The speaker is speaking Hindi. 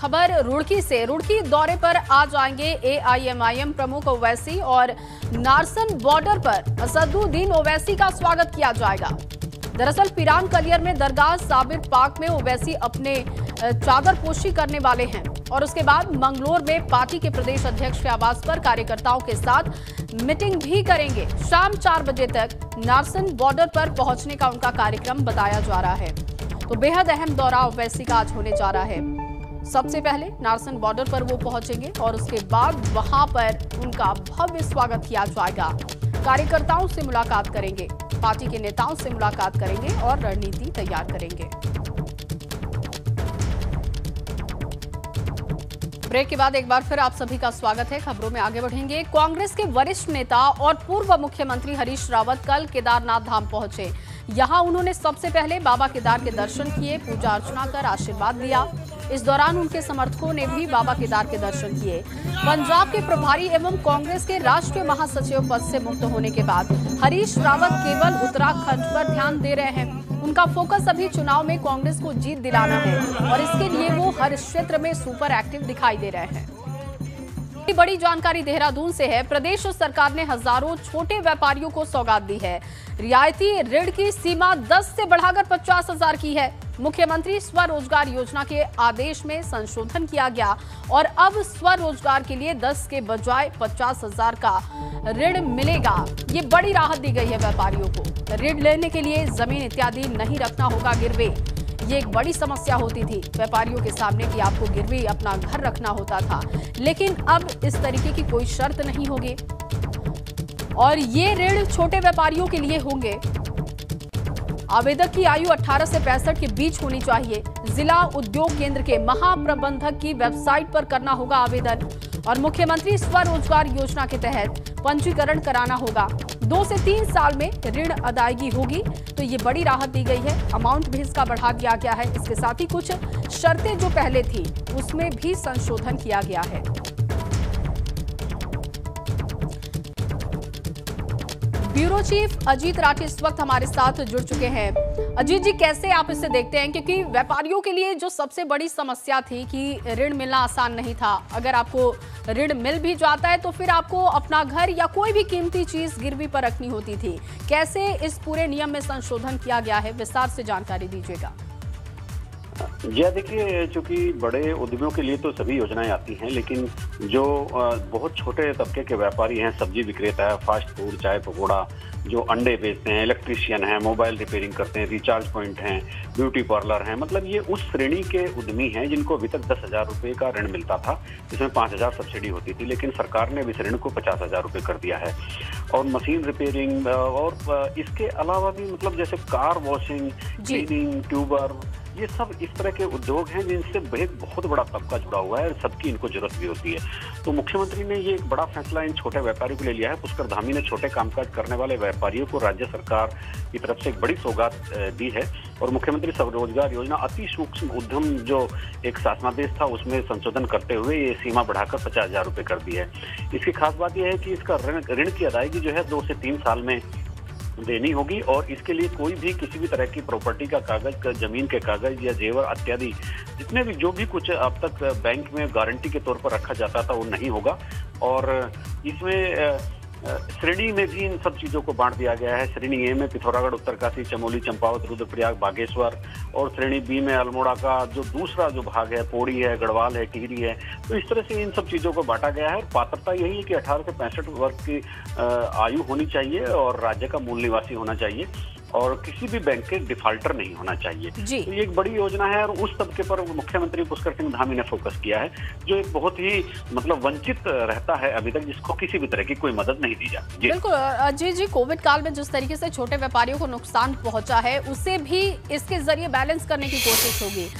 खबर रुड़की से। रुड़की दौरे पर आज आएंगे एआईएमआईएम प्रमुख ओवैसी और नारसन बॉर्डर पर असदुद्दीन ओवैसी का स्वागत किया जाएगा। दरअसल पीरान कलियर में दरगाह साबिर पाक में ओवैसी अपने चादरपोशी करने वाले हैं और उसके बाद मंगलोर में पार्टी के प्रदेश अध्यक्ष के आवास पर कार्यकर्ताओं के साथ मीटिंग भी करेंगे। शाम 4 बजे तक नारसन बॉर्डर पर पहुंचने का उनका कार्यक्रम बताया जा रहा है। तो बेहद अहम दौरा ओवैसी का आज होने जा रहा है। सबसे पहले नारसन बॉर्डर पर वो पहुंचेंगे और उसके बाद वहां पर उनका भव्य स्वागत किया जाएगा। कार्यकर्ताओं से मुलाकात करेंगे, पार्टी के नेताओं से मुलाकात करेंगे और रणनीति तैयार करेंगे। ब्रेक के बाद एक बार फिर आप सभी का स्वागत है। खबरों में आगे बढ़ेंगे। कांग्रेस के वरिष्ठ नेता और पूर्व मुख्यमंत्री हरीश रावत कल केदारनाथ धाम पहुंचे। यहां उन्होंने सबसे पहले बाबा केदार के दर्शन किए, पूजा अर्चना कर आशीर्वाद लिया। इस दौरान उनके समर्थकों ने भी बाबा केदार के दर्शन किए। पंजाब के प्रभारी एवं कांग्रेस के राष्ट्रीय महासचिव पद से मुक्त होने के बाद हरीश रावत केवल उत्तराखंड पर ध्यान दे रहे हैं। उनका फोकस अभी चुनाव में कांग्रेस को जीत दिलाना है और इसके लिए वो हर क्षेत्र में सुपर एक्टिव दिखाई दे रहे हैं। बड़ी जानकारी देहरादून से है। प्रदेश सरकार ने हजारों छोटे व्यापारियों को सौगात दी है। रियायती ऋण की सीमा 10 से बढ़ाकर 50,000 की है। मुख्यमंत्री स्वरोजगार योजना के आदेश में संशोधन किया गया और अब स्वरोजगार के लिए 10 के बजाय 50,000 का ऋण मिलेगा। ये बड़ी राहत दी गई है व्यापारियों को। ऋण लेने के लिए जमीन इत्यादि नहीं रखना होगा गिरवी। ये एक बड़ी समस्या होती थी व्यापारियों के सामने कि आपको गिरवी अपना घर रखना होता था, लेकिन अब इस तरीके की कोई शर्त नहीं होगी और ये ऋण छोटे व्यापारियों के लिए होंगे। आवेदक की आयु 18 से 65 के बीच होनी चाहिए। जिला उद्योग केंद्र के महाप्रबंधक की वेबसाइट पर करना होगा आवेदन और मुख्यमंत्री स्वरोजगार योजना के तहत पंजीकरण कराना होगा। 2 से 3 साल में ऋण अदायगी होगी। तो ये बड़ी राहत दी गई है। अमाउंट भी इसका बढ़ा दिया गया है। इसके साथ ही कुछ शर्तें जो पहले थी उसमें भी संशोधन किया गया है। ब्यूरो चीफ अजीत राठी इस वक्त हमारे साथ जुड़ चुके हैं। अजीत जी, कैसे आप इसे देखते हैं? क्योंकि व्यापारियों के लिए जो सबसे बड़ी समस्या थी कि ऋण मिलना आसान नहीं था। अगर आपको ऋण मिल भी जाता है तो फिर आपको अपना घर या कोई भी कीमती चीज गिरवी पर रखनी होती थी। कैसे इस पूरे नियम में संशोधन किया गया है, विस्तार से जानकारी दीजिएगा। जी देखिए, चूंकि बड़े उद्यमियों के लिए तो सभी योजनाएं आती हैं, लेकिन जो बहुत छोटे तबके के व्यापारी हैं, सब्जी विक्रेता है, फास्ट फूड, चाय पकौड़ा, जो अंडे बेचते हैं, इलेक्ट्रीशियन हैं, मोबाइल रिपेयरिंग करते हैं, रिचार्ज पॉइंट हैं, ब्यूटी पार्लर हैं, मतलब ये उस श्रेणी के उद्यमी हैं जिनको अभी तक 10,000 रुपये का ऋण मिलता था, जिसमें 5,000 सब्सिडी होती थी। लेकिन सरकार ने इस ऋण को 50,000 रुपये कर दिया है। और मशीन रिपेयरिंग और इसके अलावा भी मतलब जैसे कार वॉशिंग, क्लीनिंग, ट्यूबर, ये सब इस तरह के उद्योग हैं जिनसे एक बहुत बड़ा तबका जुड़ा हुआ है, सबकी इनको जरूरत भी होती है। तो मुख्यमंत्री ने ये एक बड़ा फैसला इन छोटे व्यापारियों के लिए लिया है। पुष्कर धामी ने छोटे कामकाज करने वाले व्यापारियों को राज्य सरकार की तरफ से एक बड़ी सौगात दी है और मुख्यमंत्री स्वरोजगार योजना अति सूक्ष्म उद्यम जो एक शासनादेश था उसमें संशोधन करते हुए ये सीमा बढ़ाकर 50,000 रुपये कर दी है। इसकी खास बात यह है कि इसका ऋण की अदायगी जो है 2 से 3 साल में देनी होगी और इसके लिए कोई भी किसी भी तरह की प्रॉपर्टी का कागज, जमीन के कागज या जेवर इत्यादि जितने भी जो भी कुछ अब तक बैंक में गारंटी के तौर पर रखा जाता था वो नहीं होगा। और इसमें श्रेणी में भी इन सब चीजों को बांट दिया गया है। श्रेणी ए में पिथौरागढ़, उत्तरकाशी, चमोली, चंपावत, रुद्रप्रयाग, बागेश्वर और श्रेणी बी में अल्मोड़ा का जो दूसरा जो भाग है, पौड़ी है, गढ़वाल है, टिहरी है। तो इस तरह से इन सब चीजों को बांटा गया है। पात्रता यही है कि 18 से 65 वर्ष की आयु होनी चाहिए और राज्य का मूल निवासी होना चाहिए और किसी भी बैंक के डिफाल्टर नहीं होना चाहिए। तो ये एक बड़ी योजना है और उस तबके पर मुख्यमंत्री पुष्कर सिंह धामी ने फोकस किया है जो एक बहुत ही मतलब वंचित रहता है अभी तक, जिसको किसी भी तरह की कोई मदद नहीं दी जाती। बिल्कुल अजय जी, कोविड काल में जिस तरीके से छोटे व्यापारियों को नुकसान पहुंचा है उसे भी इसके जरिए बैलेंस करने की कोशिश होगी।